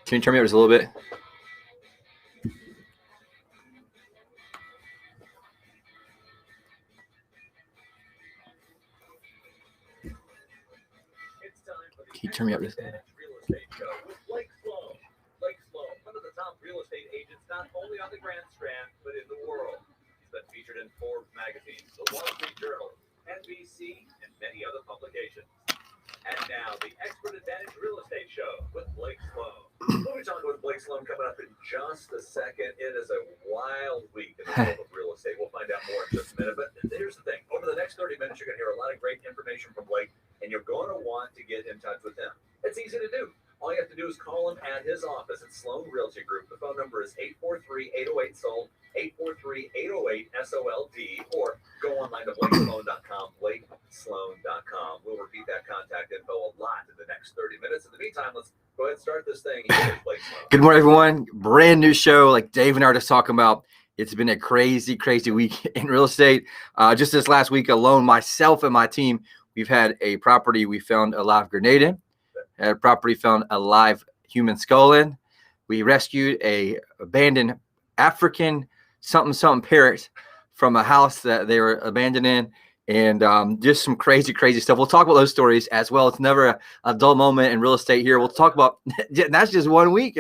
Can you turn me up just a little bit? Can you turn me up just a little bit? Blake Sloan. Blake Sloan, one of the top real estate agents, not only on the Grand Strand, but in the world. He's been featured in Forbes magazine, the Wall Street Journal, NBC, and many other publications. And now, the Expert Advantage Real Estate Show with Blake Sloan. We'll be talking with Blake Sloan coming up in just a second. It is a wild week in the world of real estate. We'll find out more in just a minute. But here's the thing. Over the next 30 minutes, you're going to hear a lot of great information from Blake, and you're going to want to get in touch with him. It's easy to do. All you have to do is call him at his office at Sloan Realty Group. The phone number is 843-808-SOLD, 843-808-SOLD, or go online to blakesloan.com, blakesloan.com. We'll repeat that contact info a lot in the next 30 minutes. In the meantime, let's go ahead and start this thing. Here's Blake Sloan. Good morning, everyone. Brand new show, like Dave and I are just talking about. It's been a crazy, crazy week in real estate. Just this last week alone, myself and my team, we've had a property we found a live grenade in, had a property found a live human skull in. We rescued a abandoned African something parrot from a house that they were abandoned in, and just some crazy, crazy stuff. We'll talk about those stories as well. It's never a dull moment in real estate here. We'll talk about that's just 1 week,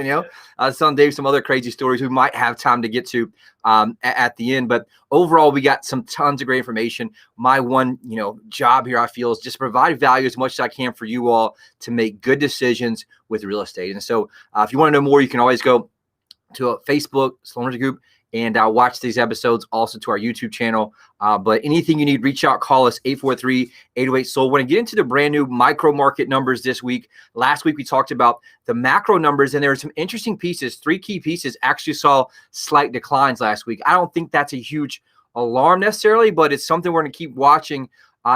some Dave, some other crazy stories we might have time to get to at the end. But overall, we got some tons of great information. My one, job here, I feel, is just provide value as much as I can for you all to make good decisions with real estate. And so if you want to know more, you can always go to Facebook, Sloan Realty Group, and watch these episodes also to our YouTube channel. But anything you need, reach out, call us, 843-808-SOLD. We're going to get into the brand new micro market numbers this week. Last week, we talked about the macro numbers, and there were some interesting pieces. 3 key pieces actually saw slight declines last week. I don't think that's a huge alarm necessarily, but it's something we're going to keep watching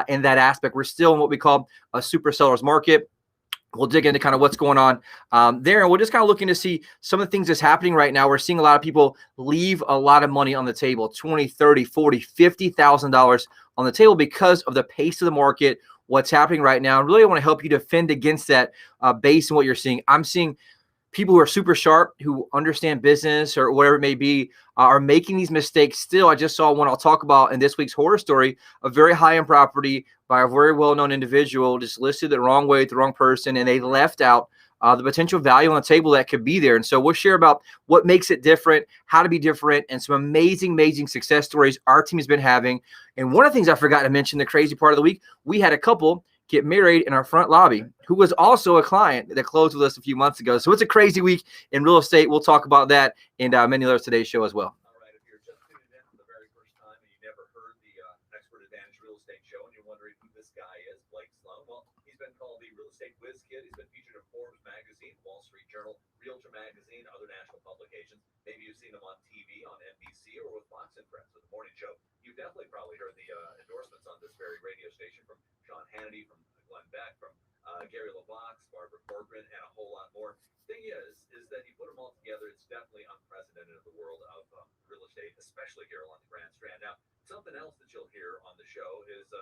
in that aspect. We're still in what we call a super seller's market. We'll dig into kind of what's going on there. And we're just kind of looking to see some of the things that's happening right now. We're seeing a lot of people leave a lot of money on the table, $20,000, $30,000, $40,000, $50,000 on the table because of the pace of the market, what's happening right now. And really, I want to help you defend against that based on what you're seeing. I'm seeing people who are super sharp, who understand business or whatever it may be, are making these mistakes still. I just saw one I'll talk about in this week's horror story, a very high-end property by a very well-known individual, just listed the wrong way, the wrong person, and they left out the potential value on the table that could be there. And so we'll share about what makes it different, how to be different, and some amazing, amazing success stories our team has been having. And one of the things I forgot to mention, the crazy part of the week, we had a couple get married in our front lobby who was also a client that closed with us a few months ago. So it's a crazy week in real estate. We'll talk about that and many others today's show as well. All right, if you're just tuning in for the very first time and you never heard the Expert Advantage Real Estate Show and you're wondering who this guy is, Blake Sloan, well, he's been called the Real Estate Whiz Kid. He's been featured in Forbes magazine, Wall Street Journal, Realtor magazine, other national publications. Maybe you've seen him on TV, on NBC, or with Fox and Friends with the morning show. You've definitely probably heard the endorsements on this very radio station from Sean Hannity, from Glenn Beck, from Gary LeBox, Barbara Corcoran, and a whole lot more. Thing is that you put them all together, it's definitely unprecedented in the world of real estate, especially here along the Grand Strand. Now, something else that you'll hear on the show is the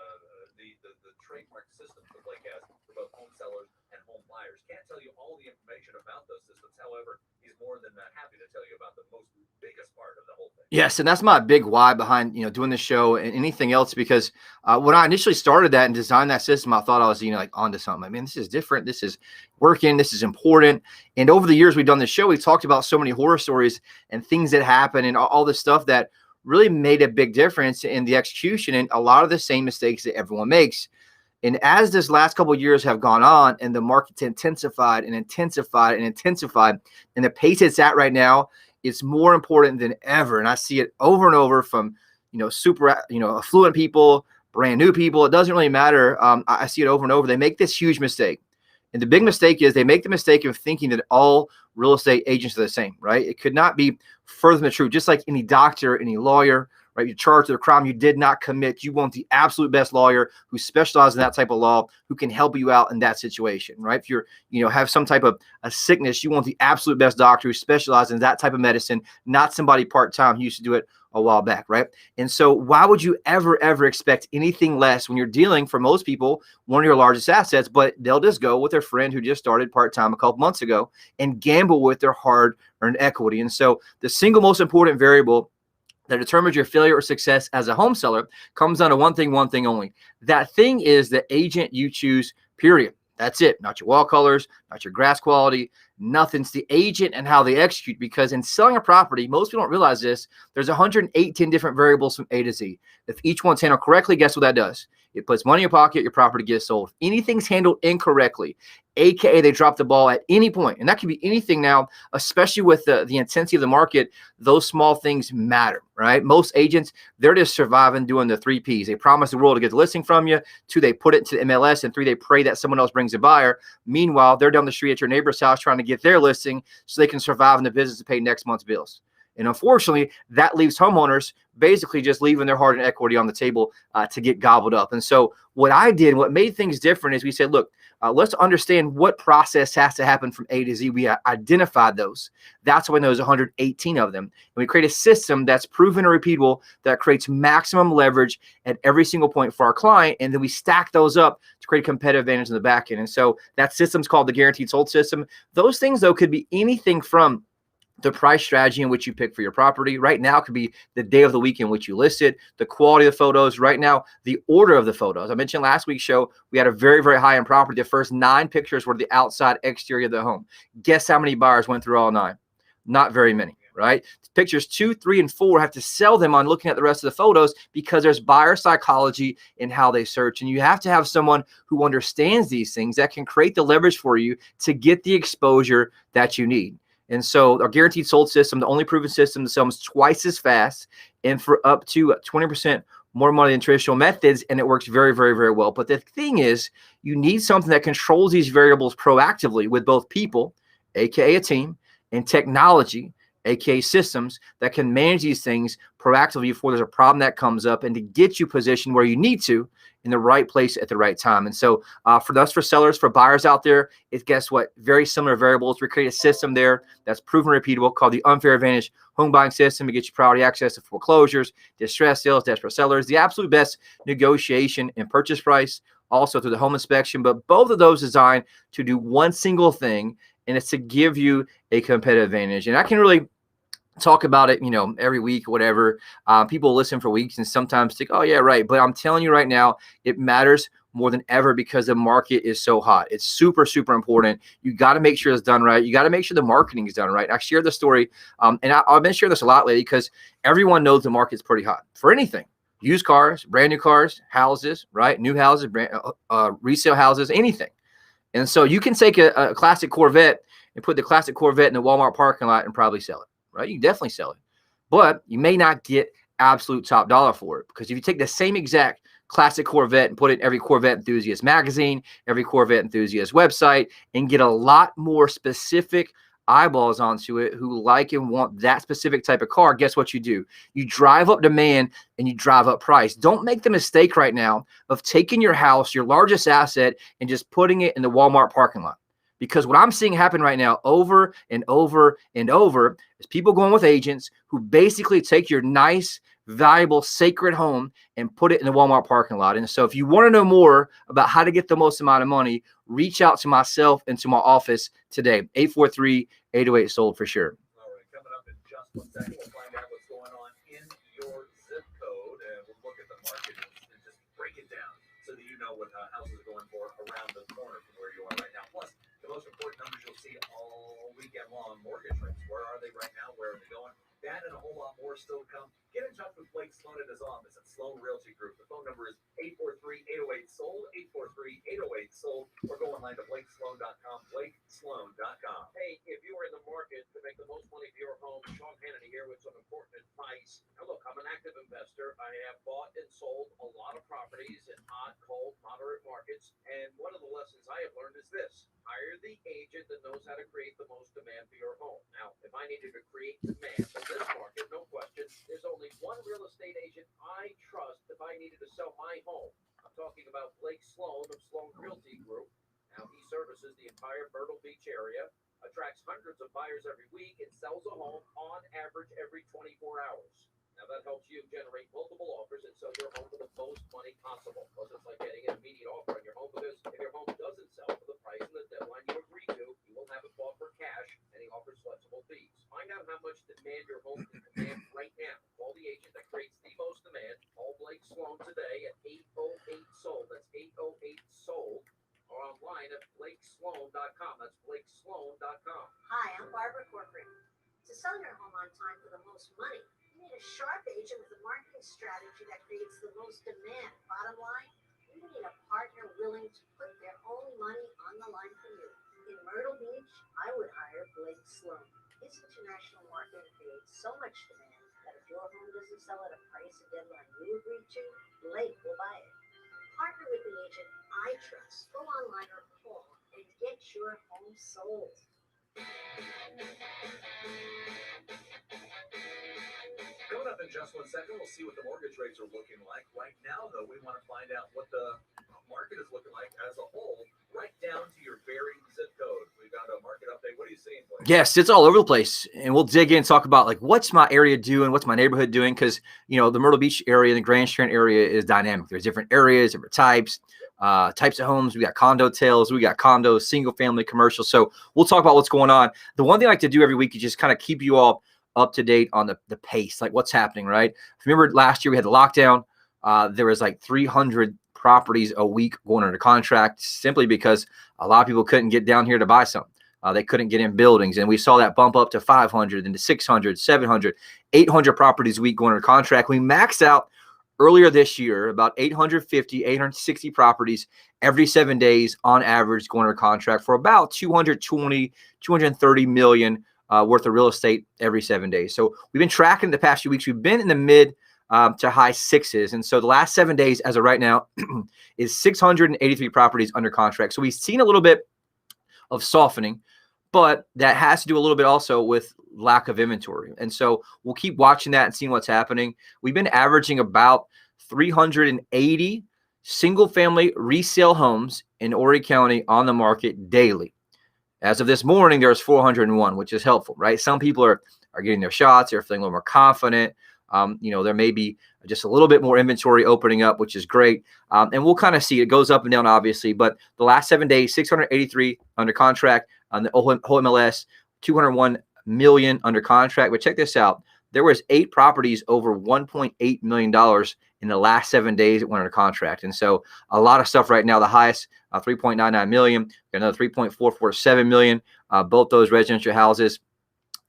trademark systems that Blake has for both home sellers and home buyers. Can't tell you all the information about those systems. However, he's more than happy to tell you about the most biggest part of the whole thing. Yes, and that's my big why behind doing this show and anything else, because when I initially started that and designed that system, I thought I was like onto something. I mean, this is different. This is working. This is important. And over the years we've done this show, we've talked about so many horror stories and things that happen and all this stuff that really made a big difference in the execution and a lot of the same mistakes that everyone makes. And as this last couple of years have gone on and the market's intensified and intensified and intensified, and the pace it's at right now, it's more important than ever. And I see it over and over from, super, affluent people, brand new people. It doesn't really matter. I see it over and over. They make this huge mistake. And the big mistake is they make the mistake of thinking that all real estate agents are the same, right? It could not be further from the truth. Just like any doctor, any lawyer, right? You're charged with a crime you did not commit. You want the absolute best lawyer who specializes in that type of law, who can help you out in that situation, right? If you're, have some type of a sickness, you want the absolute best doctor who specializes in that type of medicine, not somebody part-time who used to do it a while back, right? And so why would you ever expect anything less when you're dealing, for most people, one of your largest assets, but they'll just go with their friend who just started part-time a couple months ago and gamble with their hard-earned equity. And so the single most important variable that determines your failure or success as a home seller comes down to one thing only. That thing is the agent you choose, period. That's it. Not your wall colors, not your grass quality, nothing's the agent and how they execute. Because in selling a property, most people don't realize this, there's 118 different variables from A to Z. If each one's handled correctly, guess what that does? It puts money in your pocket, your property gets sold. If anything's handled incorrectly, AKA they drop the ball at any point, and that can be anything now, especially with the intensity of the market, those small things matter, right? Most agents, they're just surviving doing the 3 Ps. They promise the world to get the listing from you. 2, they put it to the MLS, and 3, they pray that someone else brings a buyer. Meanwhile, they're down the street at your neighbor's house trying to get their listing so they can survive in the business to pay next month's bills. And unfortunately, that leaves homeowners basically just leaving their hard-earned equity on the table to get gobbled up. And so what I did, what made things different is we said, look, let's understand what process has to happen from A to Z. We identified those. That's when there's 118 of them. And we create a system that's proven and repeatable that creates maximum leverage at every single point for our client. And then we stack those up to create a competitive advantage in the back end. And so that system's called the Guaranteed Sold System. Those things, though, could be anything from the price strategy in which you pick for your property. Right now, it could be the day of the week in which you list it, the quality of the photos. Right now, the order of the photos. I mentioned last week's show, we had a very, very high-end property. The first 9 pictures were the outside exterior of the home. Guess how many buyers went through all 9? Not very many, right? Pictures 2, 3, and 4 have to sell them on looking at the rest of the photos because there's buyer psychology in how they search. And you have to have someone who understands these things that can create the leverage for you to get the exposure that you need. And so our Guaranteed Sold System, the only proven system to sell them, is twice as fast and for up to 20% more money than traditional methods, and it works very, very, very well. But the thing is, you need something that controls these variables proactively with both people, aka a team, and technology, aka systems, that can manage these things proactively before there's a problem that comes up and to get you positioned where you need to in the right place at the right time. And so for sellers, for buyers out there, it's, guess what? Very similar variables. We create a system there that's proven repeatable called the Unfair Advantage Home Buying System to get you priority access to foreclosures, distressed sales, desperate sellers, the absolute best negotiation and purchase price, also through the home inspection. But both of those designed to do one single thing, and it's to give you a competitive advantage. And I can really talk about it, every week or whatever. People listen for weeks and sometimes think, oh yeah, right. But I'm telling you right now, it matters more than ever because the market is so hot. It's super, super important. You got to make sure it's done right. You got to make sure the marketing is done right. I shared the story, and I've been sharing this a lot lately because everyone knows the market's pretty hot for anything. Used cars, brand new cars, houses, right? New houses, resale houses, anything. And so you can take a classic Corvette and put the classic Corvette in the Walmart parking lot and probably sell it. Right? You can definitely sell it, but you may not get absolute top dollar for it, because if you take the same exact classic Corvette and put it in every Corvette enthusiast magazine, every Corvette enthusiast website, and get a lot more specific eyeballs onto it who like and want that specific type of car, guess what you do? You drive up demand and you drive up price. Don't make the mistake right now of taking your house, your largest asset, and just putting it in the Walmart parking lot. Because what I'm seeing happen right now over and over and over is people going with agents who basically take your nice, valuable, sacred home and put it in the Walmart parking lot. And so if you want to know more about how to get the most amount of money, reach out to myself and to my office today. 843-808-SOLD for sure. All right, coming up in just 1 second, we'll find out what's going on in your zip code, and we'll look at the market and just break it down so that you know what houses are going for around the corner from where you are right now. Plus, the most important numbers you'll see all weekend long: mortgage rates. Where are they right now? Where are they going? That and a whole lot more still to come. Get in touch with Blake Sloan at his office at Sloan Realty Group. The phone number is 843-808-SOLD, 843-808-SOLD, or go online to blakesloan.com, blakesloan.com. Hey, if you are in the market to make the most money for your home, Sean Hannity here with some important advice. Now look, I'm an active active investor. I have bought and sold a lot of properties in hot, cold, moderate markets. And one of the lessons I have learned is this: hire the agent that knows how to create the most demand for your home. Now, if I needed to create demand in this market, no question, there's only one real estate agent I trust if I needed to sell my home. I'm talking about Blake Sloan of Sloan Realty Group. Now, he services the entire Myrtle Beach area, attracts hundreds of buyers every week, and sells a home on average every 24 hours. Now, that helps you generate multiple offers and sell your home for the most money possible. Plus, it's like getting an immediate offer on your home, because if your home doesn't sell for the price and the deadline you agree to, you will have it bought for cash, and he offers flexible fees. Find out how much demand your home can command right now. Call the agent that creates the most demand. Call Blake Sloan today at 808-SOLD. That's 808-SOLD. Or online at blakesloan.com. That's blakesloan.com. Hi, I'm Barbara Corcoran. To sell your home on time for the most money, you need a sharp agent with a marketing strategy that creates the most demand. Bottom line, you need a partner willing to put their own money on the line for you. In Myrtle Beach, I would hire Blake Sloan. His international marketing creates so much demand that if your home doesn't sell at a price and deadline you agree to, Blake will buy it. Partner with the agent I trust. Go online or call and get your home sold. Coming up in just 1 second, we'll see what the mortgage rates are looking like. Right now, though, we want to find out what the market is looking like as a whole, right down to your very zip code. We've got a market update. What are you seeing, Blake? Yes, it's all over the place. And we'll dig in and talk about like what's my area doing, what's my neighborhood doing, because the Myrtle Beach area, the Grand Strand area is dynamic. There's different areas, different types of homes. We got condo tails, we got condos, single family, commercial. So we'll talk about what's going on. The one thing I like to do every week is just kind of keep you all up to date on the pace, like what's happening, right? Remember last year we had the lockdown. There was like 300 properties a week going under contract simply because a lot of people couldn't get down here to buy some. They couldn't get in buildings. And we saw that bump up to 500, into 600, 700, 800 properties a week going under contract. We maxed out earlier this year about 850, 860 properties every 7 days on average going under contract for about 220, 230 million worth of real estate every 7 days. So we've been tracking the past few weeks. We've been in the mid to high sixes. And so the last 7 days as of right now is 683 properties under contract. So we've seen a little bit of softening, but that has to do a little bit also with lack of inventory. And so we'll keep watching that and seeing what's happening. We've been averaging about 380 single family resale homes in Horry County on the market daily. As of this morning, there's 401, which is helpful, right? Some people are getting their shots. They're feeling a little more confident. There may be just a little bit more inventory opening up, which is great. And we'll kind of see it goes up and down, obviously. But the last 7 days, 683 under contract on the whole MLS, 201 million under contract. But check this out. There was 8 properties over $1.8 million in the last 7 days that went under contract. And so a lot of stuff right now. The highest, 3.99 million, another 3.447 million, both those residential houses.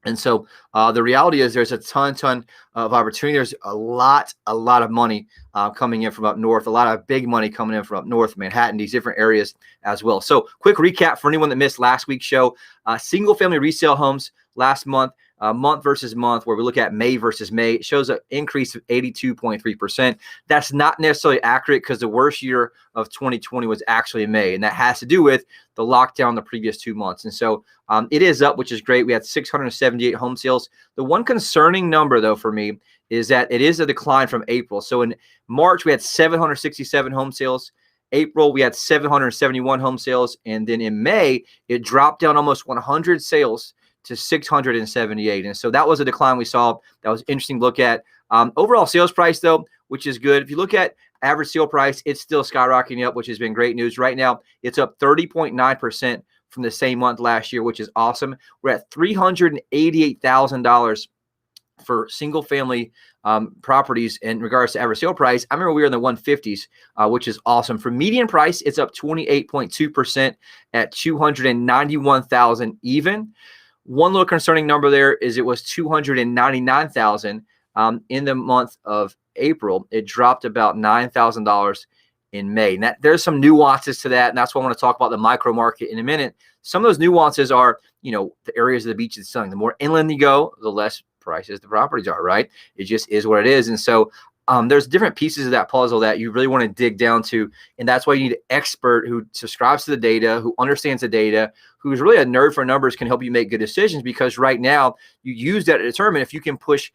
And so the reality is there's a ton of opportunity. There's a lot of money coming in from up north, a lot of big money coming in from up north, Manhattan, these different areas as well. So quick recap for anyone that missed last week's show. Single family resale homes last month, month versus month, where we look at May versus May, it shows an increase of 82.3%. That's not necessarily accurate because the worst year of 2020 was actually May, and that has to do with the lockdown the previous 2 months. And so it is up, which is great. We had 678 home sales. The one concerning number, though, for me is that it is a decline from April. So in March, we had 767 home sales. April, we had 771 home sales. And then in May, it dropped down almost 100 sales to 678. And so that was a decline we saw. That was interesting to look at. Overall sales price, though, which is good. If you look at average sale price, it's still skyrocketing up, which has been great news. Right now, it's up 30.9% from the same month last year, which is awesome. We're at $388,000 for single family properties in regards to average sale price. I remember we were in the 150s, which is awesome. For median price, it's up 28.2% at $291,000 even. One little concerning number there is it was $299,000 in the month of April. It dropped about $9,000 in May. And there's some nuances to that, and that's why I want to talk about the micro market in a minute. Some of those nuances are, the areas of the beach that's selling. The more inland you go, the less prices the properties are, right? It just is what it is. And so there's different pieces of that puzzle that you really want to dig down to. And that's why you need an expert who subscribes to the data, who understands the data, who's really a nerd for numbers, can help you make good decisions, because right now you use that to determine if you can push,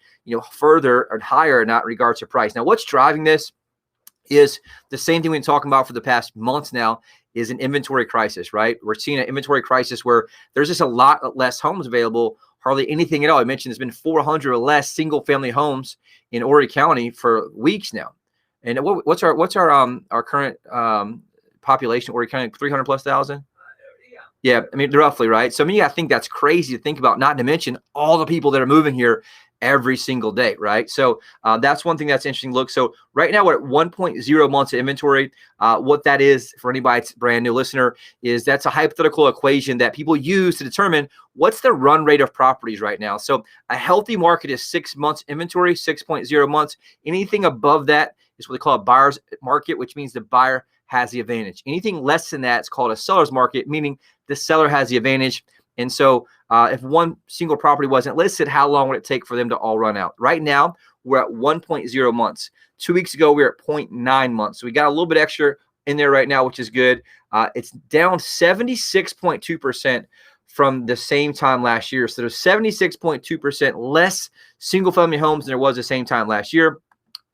further or higher, not in regards to price. Now, what's driving this is the same thing we've been talking about for the past months now, is an inventory crisis, right? We're seeing an inventory crisis where there's just a lot less homes available, hardly anything at all. I mentioned there's been 400 or less single family homes in Horry County for weeks now. And what's our current population in Horry County? 300 plus thousand? Yeah, I mean, roughly, right? So, I think that's crazy to think about, not to mention all the people that are moving here every single day, right? So that's one thing that's interesting. Look, so right now we're at 1.0 months of inventory. What that is, for anybody that's brand new listener, is that's a hypothetical equation that people use to determine what's the run rate of properties right now. So a healthy market is 6 months inventory, 6.0 months. Anything above that is what they call a buyer's market, which means the buyer has the advantage. Anything less than that is called a seller's market, meaning the seller has the advantage. And so if one single property wasn't listed, how long would it take for them to all run out? Right now, we're at 1.0 months. 2 weeks ago, we were at 0.9 months. So we got a little bit extra in there right now, which is good. It's down 76.2% from the same time last year. So there's 76.2% less single family homes than there was the same time last year.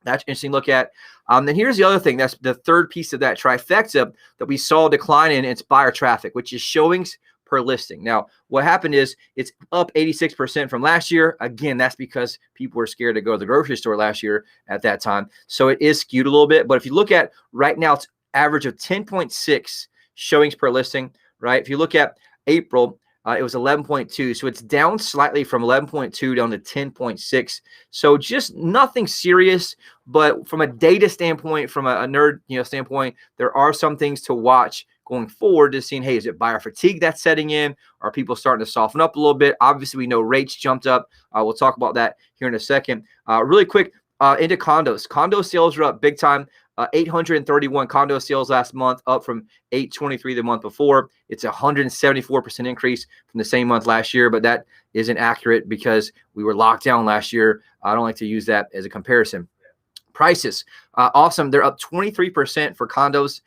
That's interesting to look at. Then here's the other thing. That's the third piece of that trifecta that we saw a decline in. It's buyer traffic, which is showings per listing. Now, what happened is it's up 86% from last year. Again, that's because people were scared to go to the grocery store last year at that time. So it is skewed a little bit. But if you look at right now, it's average of 10.6 showings per listing, right? If you look at April, it was 11.2. So it's down slightly from 11.2 down to 10.6. So just nothing serious. But from a data standpoint, from a nerd standpoint, there are some things to watch going forward, to seeing, hey, is it buyer fatigue that's setting in? Are people starting to soften up a little bit? Obviously, we know rates jumped up. We'll talk about that here in a second. Really quick, into condos. Condo sales are up big time. 831 condo sales last month, up from 823 the month before. It's 174% increase from the same month last year, but that isn't accurate because we were locked down last year. I don't like to use that as a comparison. Prices, awesome. They're up 23% for condos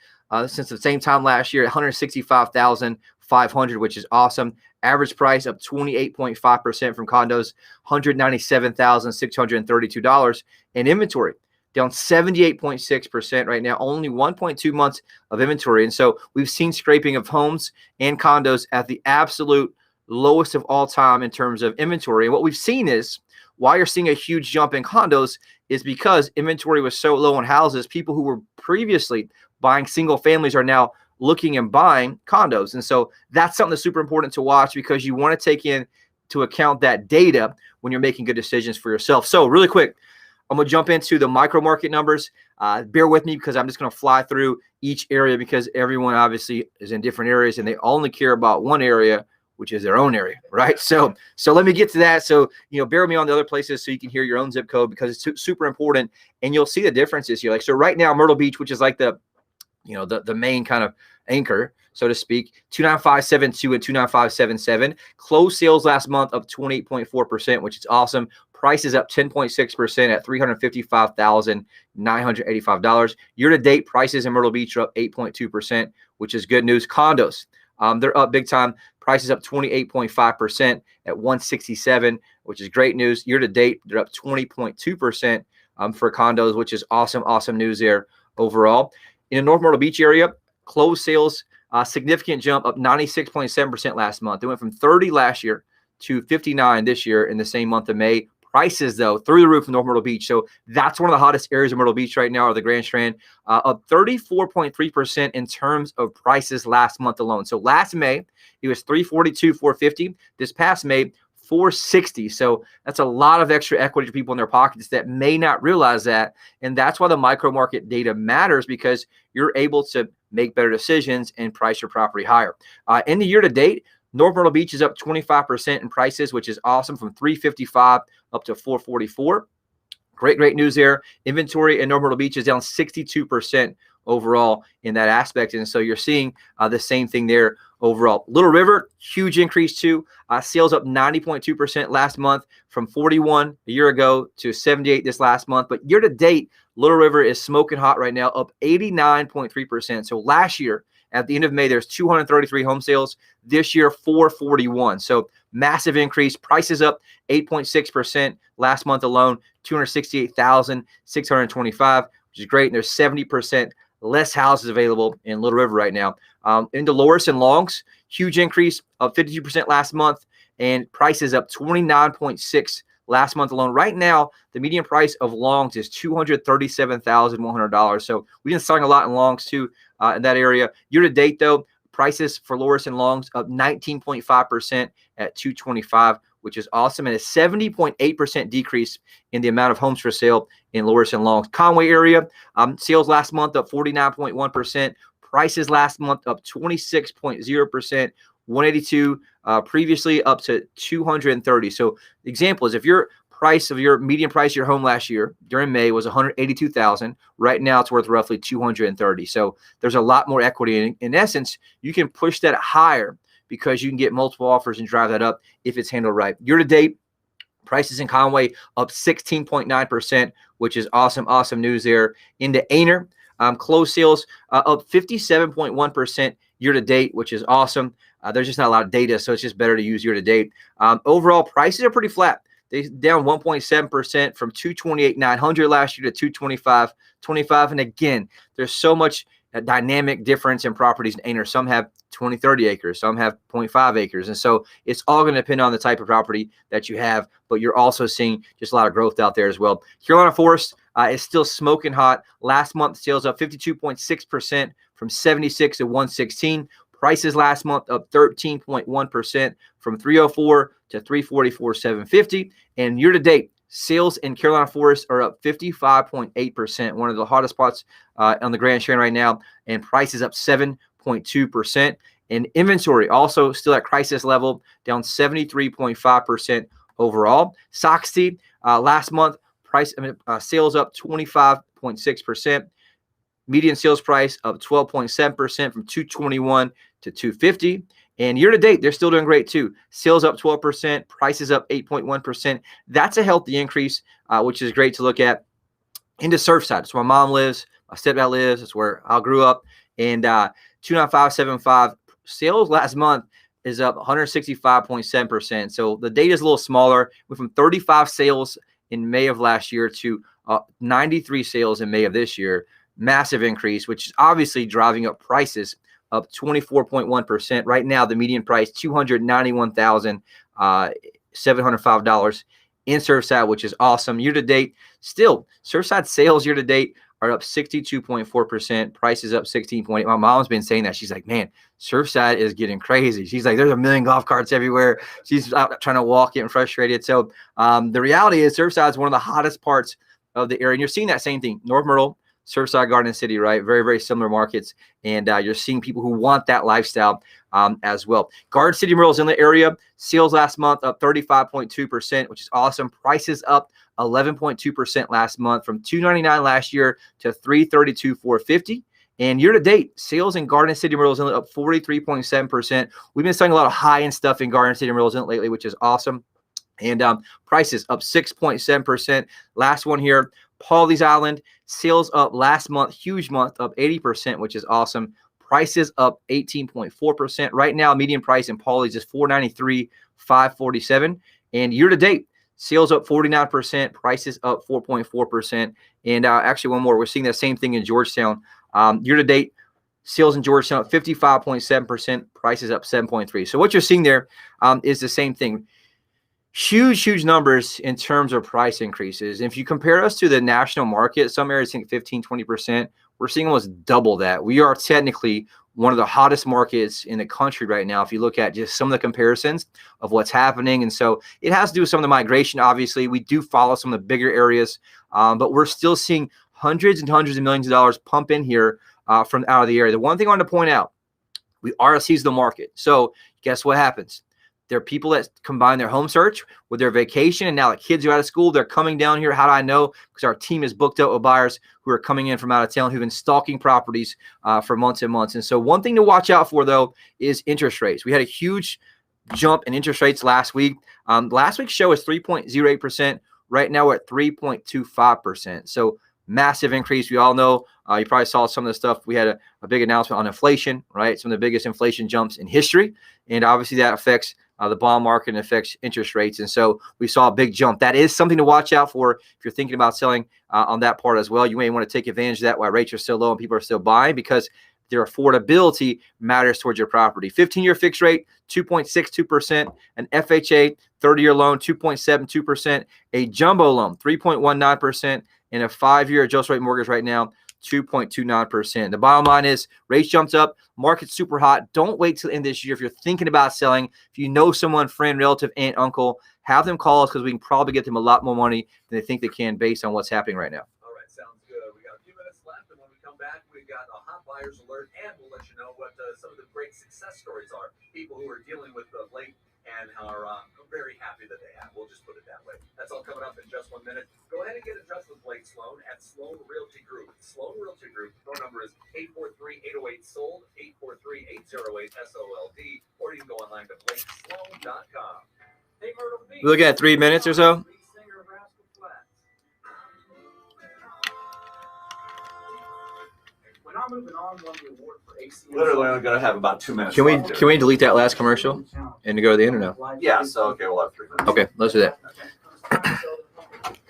since the same time last year, 165,500, which is awesome. Average price up 28.5% from condos, $197,632. And inventory down 78.6% right now, only 1.2 months of inventory. And so we've seen scraping of homes and condos at the absolute lowest of all time in terms of inventory. And what we've seen is, why you're seeing a huge jump in condos is because inventory was so low on houses. People who were previously buying single families are now looking and buying condos. And so that's something that's super important to watch, because you want to take into account that data when you're making good decisions for yourself. So really quick, I'm going to jump into the micro market numbers. Bear with me, because I'm just going to fly through each area, because everyone obviously is in different areas and they only care about one area, which is their own area, right? So let me get to that. So, bear with me on the other places so you can hear your own zip code, because it's super important, and you'll see the differences here. Like, so right now, Myrtle Beach, which is like the main kind of anchor, so to speak, 29572 and 29577. Closed sales last month up 28.4%, which is awesome. Prices up 10.6% at $355,985. Year-to-date prices in Myrtle Beach are up 8.2%, which is good news. Condos, they're up big time. Prices up 28.5% at $167, which is great news. Year-to-date, they're up 20.2% for condos, which is awesome news there overall. In the North Myrtle Beach area, closed sales, significant jump, up 96.7% last month. They went from 30 last year to 59 this year in the same month of May. Prices, though, through the roof in North Myrtle Beach. So that's one of the hottest areas of Myrtle Beach right now, are the Grand Strand, up 34.3% in terms of prices last month alone. So last May, it was $342, $450. This past May, $460. So that's a lot of extra equity to people in their pockets that may not realize that. And that's why the micro market data matters, because you're able to make better decisions and price your property higher. In the year to date, North Myrtle Beach is up 25% in prices, which is awesome, from $355 up to $444. Great news there. Inventory in North Myrtle Beach is down 62%, overall in that aspect. And so you're seeing the same thing there overall. Little River, huge increase too. Sales up 90.2% last month from 41 a year ago to 78 this last month. But year to date, Little River is smoking hot right now, up 89.3%. So last year, at the end of May, there's 233 home sales. This year, 441. So massive increase. Prices up 8.6% last month alone, 268,625, which is great. And there's 70% less houses available in Little River right now. In Dolores and Longs, huge increase of 52% last month, and prices up 29.6 last month alone. Right now, the median price of Longs is $237,100. So we've been selling a lot in Longs too in that area. Year to date, though, prices for Loris and Longs up 19.5% at 225, which is awesome, and a 70.8% decrease in the amount of homes for sale in Loris and Longs. Conway area, sales last month up 49.1%. Prices last month up 26.0%. 182 previously up to 230. So the example is if your median price of your home last year during May was 182,000, right now it's worth roughly 230. So there's a lot more equity. In essence, you can push that higher because you can get multiple offers and drive that up if it's handled right. Year to date, prices in Conway up 16.9%, which is awesome news there. Into Aner, closed sales up 57.1% year to date, which is awesome. There's just not a lot of data, so it's just better to use year to date. Overall, prices are pretty flat. They down 1.7% from 228,900 last year to 225,25. And again, there's so much dynamic difference in properties in Aner. Some have 20, 30 acres. Some have 0.5 acres. And so it's all going to depend on the type of property that you have, but you're also seeing just a lot of growth out there as well. Carolina Forest is still smoking hot. Last month, sales up 52.6% from 76 to 116. Prices last month up 13.1% from 304 to 344, 750. And year to date, sales in Carolina Forest are up 55.8%, one of the hottest spots on the Grand Strand right now, and prices up 7.2%. And inventory also still at crisis level, down 73.5% overall. Soxty last month, sales up 25.6%. Median sales price up 12.7% from 221 to 250. And year to date, they're still doing great too. Sales up 12%, prices up 8.1%. That's a healthy increase, which is great to look at. Into Surfside, that's where my mom lives, my stepdad lives, that's where I grew up. And 29575 sales last month is up 165.7%. So the data is a little smaller. Went from 35 sales in May of last year to 93 sales in May of this year. Massive increase, which is obviously driving up prices up 24.1%. Right now, the median price, $291,705 in Surfside, which is awesome. Year to date, still, Surfside sales year to date are up 62.4%. Prices up 16.8%. My mom's been saying that. She's like, man, Surfside is getting crazy. She's like, there's a million golf carts everywhere. She's out trying to walk, getting frustrated. So the reality is Surfside is one of the hottest parts of the area. And you're seeing that same thing. North Myrtle, Surfside, Garden City, right? Very, very similar markets. And you're seeing people who want that lifestyle as well. Garden City Myrtle is in the area. Sales last month up 35.2%, which is awesome. Prices up 11.2% last month from $299 last year to $332, $450. And year to date, sales in Garden City Myrtle is up 43.7%. We've been selling a lot of high-end stuff in Garden City Myrtle lately, which is awesome. And prices up 6.7%. Last one here, Pawleys Island, sales up last month, huge month, up 80%, which is awesome. Prices up 18.4%. Right now, median price in Pawleys is $493, $547. And year to date, sales up 49%, prices up 4.4%. And actually, one more, we're seeing that same thing in Georgetown. Year to date, sales in Georgetown up 55.7%, prices up 7.3%. So what you're seeing there is the same thing. Huge numbers in terms of price increases. If you compare us to the national market, some areas think 15, 20%. We're seeing almost double that. We are technically one of the hottest markets in the country right now if you look at just some of the comparisons of what's happening. And so it has to do with some of the migration, obviously. We do follow some of the bigger areas, but we're still seeing hundreds and hundreds of millions of dollars pump in here from out of the area. The one thing I want to point out, we are a seasonal market. So guess what happens? There are people that combine their home search with their vacation, and now the kids are out of school. They're coming down here. How do I know? Because our team is booked out with buyers who are coming in from out of town who've been stalking properties for months and months. And so one thing to watch out for, though, is interest rates. We had a huge jump in interest rates last week. Last week's show is 3.08%. Right now we're at 3.25%. So massive increase. We all know, you probably saw some of the stuff. We had a big announcement on inflation, right? Some of the biggest inflation jumps in history. And obviously that affects the bond market and affects interest rates. And so we saw a big jump. That is something to watch out for if you're thinking about selling on that part as well. You may want to take advantage of that while rates are still low and people are still buying, because their affordability matters towards your property. 15-year fixed rate, 2.62%. An FHA 30-year loan, 2.72%. A jumbo loan, 3.19%. And a 5-year adjustable rate mortgage right now, 2.29%. The bottom line is rates jumped up. Market's super hot. Don't wait till the end of this year. If you're thinking about selling, if you know someone, friend, relative, aunt, uncle, have them call us, because we can probably get them a lot more money than they think they can based on what's happening right now. All right, sounds good. We got a few minutes left, and when we come back, we've got a hot buyer's alert, and we'll let you know what some of the great success stories are. People who are dealing with Blake and are very happy that they have. We'll just put it that way. That's all coming up in just 1 minute. Go ahead and get in touch with Blake Sloan at Sloan Realty Group. Sloan Realty Group. Phone number is 843-808-SOLD, 843-808-SOLD, or you can go online to blakesloan.com. Hey, Myrtle. We look at 3 minutes or so. When I'm moving on, won the award for AC. Literally only going to have about 2 minutes. Can we left. delete that last commercial and go to the end or no? Yeah, so okay, we'll have 3 minutes. Okay, let's do that. If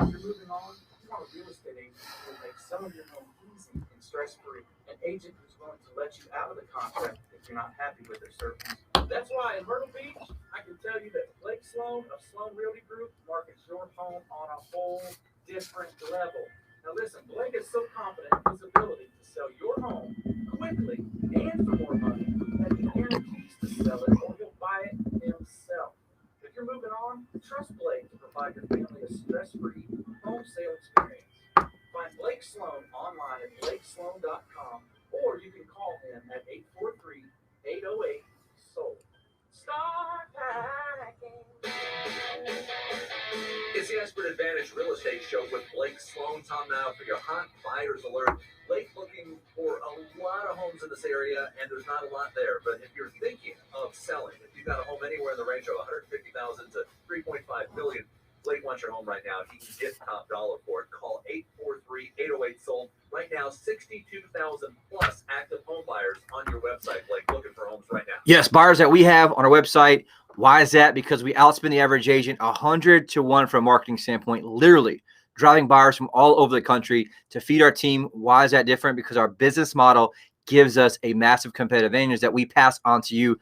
you're moving on, you want a real estate agent who will make selling your home easy and stress-free. An agent who's willing to let you out of the contract if you're not happy with their service. That's why in Myrtle Beach, I can tell you that Blake Sloan of Sloan Realty Group markets your home on a whole different level. Now listen, Blake is so confident in his ability to sell your home quickly and for more money that he guarantees to sell it or he'll buy it himself. If you're moving on, trust Blake to provide your family a stress-free home sale experience. Find Blake Sloan online at blakesloan.com, or you can call him at 843-808-SOLD. Start packing. It's the Expert Advantage Real Estate Show with Blake Sloan. Time now for your hot buyer's alert. Blake looking for a lot of homes in this area, and there's not a lot there. But if you're thinking of selling, if you've got a home anywhere in the range of $150,000 to $3.5 million, Blake wants your home right now. He can get top dollar for it. Call 843-808-SOLD. Right now, 62,000 plus active home buyers on your website, Blake, looking for homes right now. Yes, buyers that we have on our website. Why is that? Because we outspend the average agent 100 to 1 from a marketing standpoint, literally driving buyers from all over the country to feed our team. Why is that different? Because our business model gives us a massive competitive advantage that we pass on to you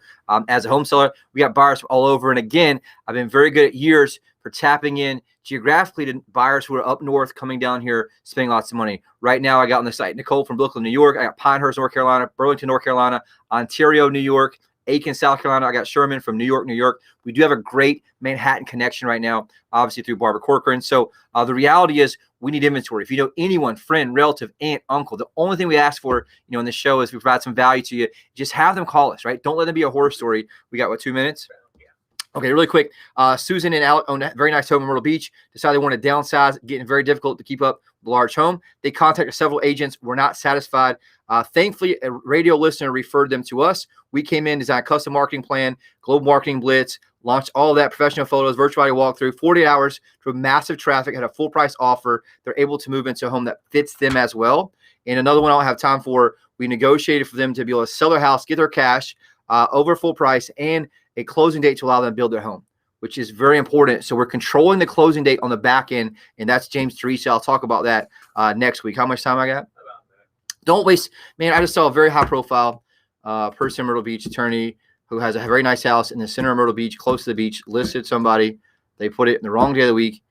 as a home seller. We got buyers from all over. And again, I've been very good at years for tapping in geographically to buyers who are up north coming down here, spending lots of money. Right now, I got on the site Nicole from Brooklyn, New York. I got Pinehurst, North Carolina, Burlington, North Carolina, Ontario, New York, Aiken, South Carolina. I got Sherman from New York, New York. We do have a great Manhattan connection right now, obviously through Barbara Corcoran. So the reality is we need inventory. If you know anyone, friend, relative, aunt, uncle, the only thing we ask for, in the show is we provide some value to you. Just have them call us, right? Don't let them be a horror story. We got, 2 minutes? Okay, really quick. Susan and Alec own a very nice home in Myrtle Beach. Decided they want to downsize, getting very difficult to keep up the large home. They contacted several agents, were not satisfied. Thankfully, a radio listener referred them to us. We came in, designed a custom marketing plan, global marketing blitz, launched all of that, professional photos, virtual reality walkthrough, 48 hours through massive traffic, had a full price offer. They're able to move into a home that fits them as well. And another one I don't have time for, we negotiated for them to be able to sell their house, get their cash over full price, and a closing date to allow them to build their home, which is very important. So we're controlling the closing date on the back end, and that's James Teresa. I'll talk about that next week. How much time I got? Don't waste, man. I just saw a very high profile person in Myrtle Beach, attorney who has a very nice house in the center of Myrtle Beach, close to the beach, listed somebody. They put it in the wrong day of the week.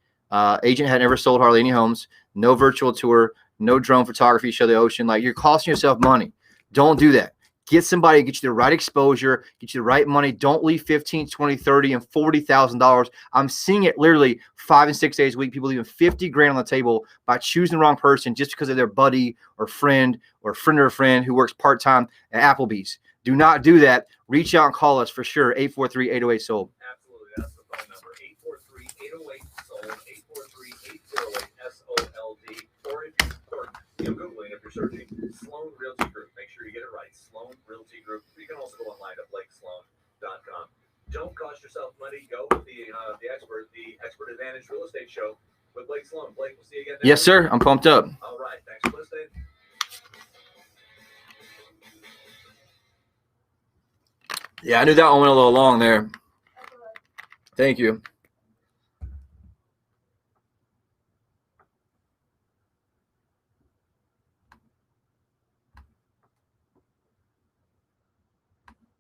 Agent had never sold hardly any homes, no virtual tour, no drone photography, show the ocean. Like, you're costing yourself money. Don't do that. Get somebody, get you the right exposure, get you the right money. Don't leave $15, $20, $30, and $40,000. I'm seeing it literally 5 and 6 days a week. People leaving $50,000 on the table by choosing the wrong person just because of their buddy or friend or friend of a friend who works part-time at Applebee's. Do not do that. Reach out and call us for sure. 843-808-SOLD. phone number, 843-808-SOLD, 843-808-SOLD, or if you're Googling, if you're searching Sloan Realty Group, make sure you get it right, Sloan Realty Group. You can also go online to blakesloan.com. Don't cost yourself money. Go with the Expert Advantage Real Estate Show with Blake Sloan. Blake, we'll see you again next Yes, week. sir. I'm pumped up. All right. Thanks for listening. Yeah, I knew that one went a little long there. Thank you.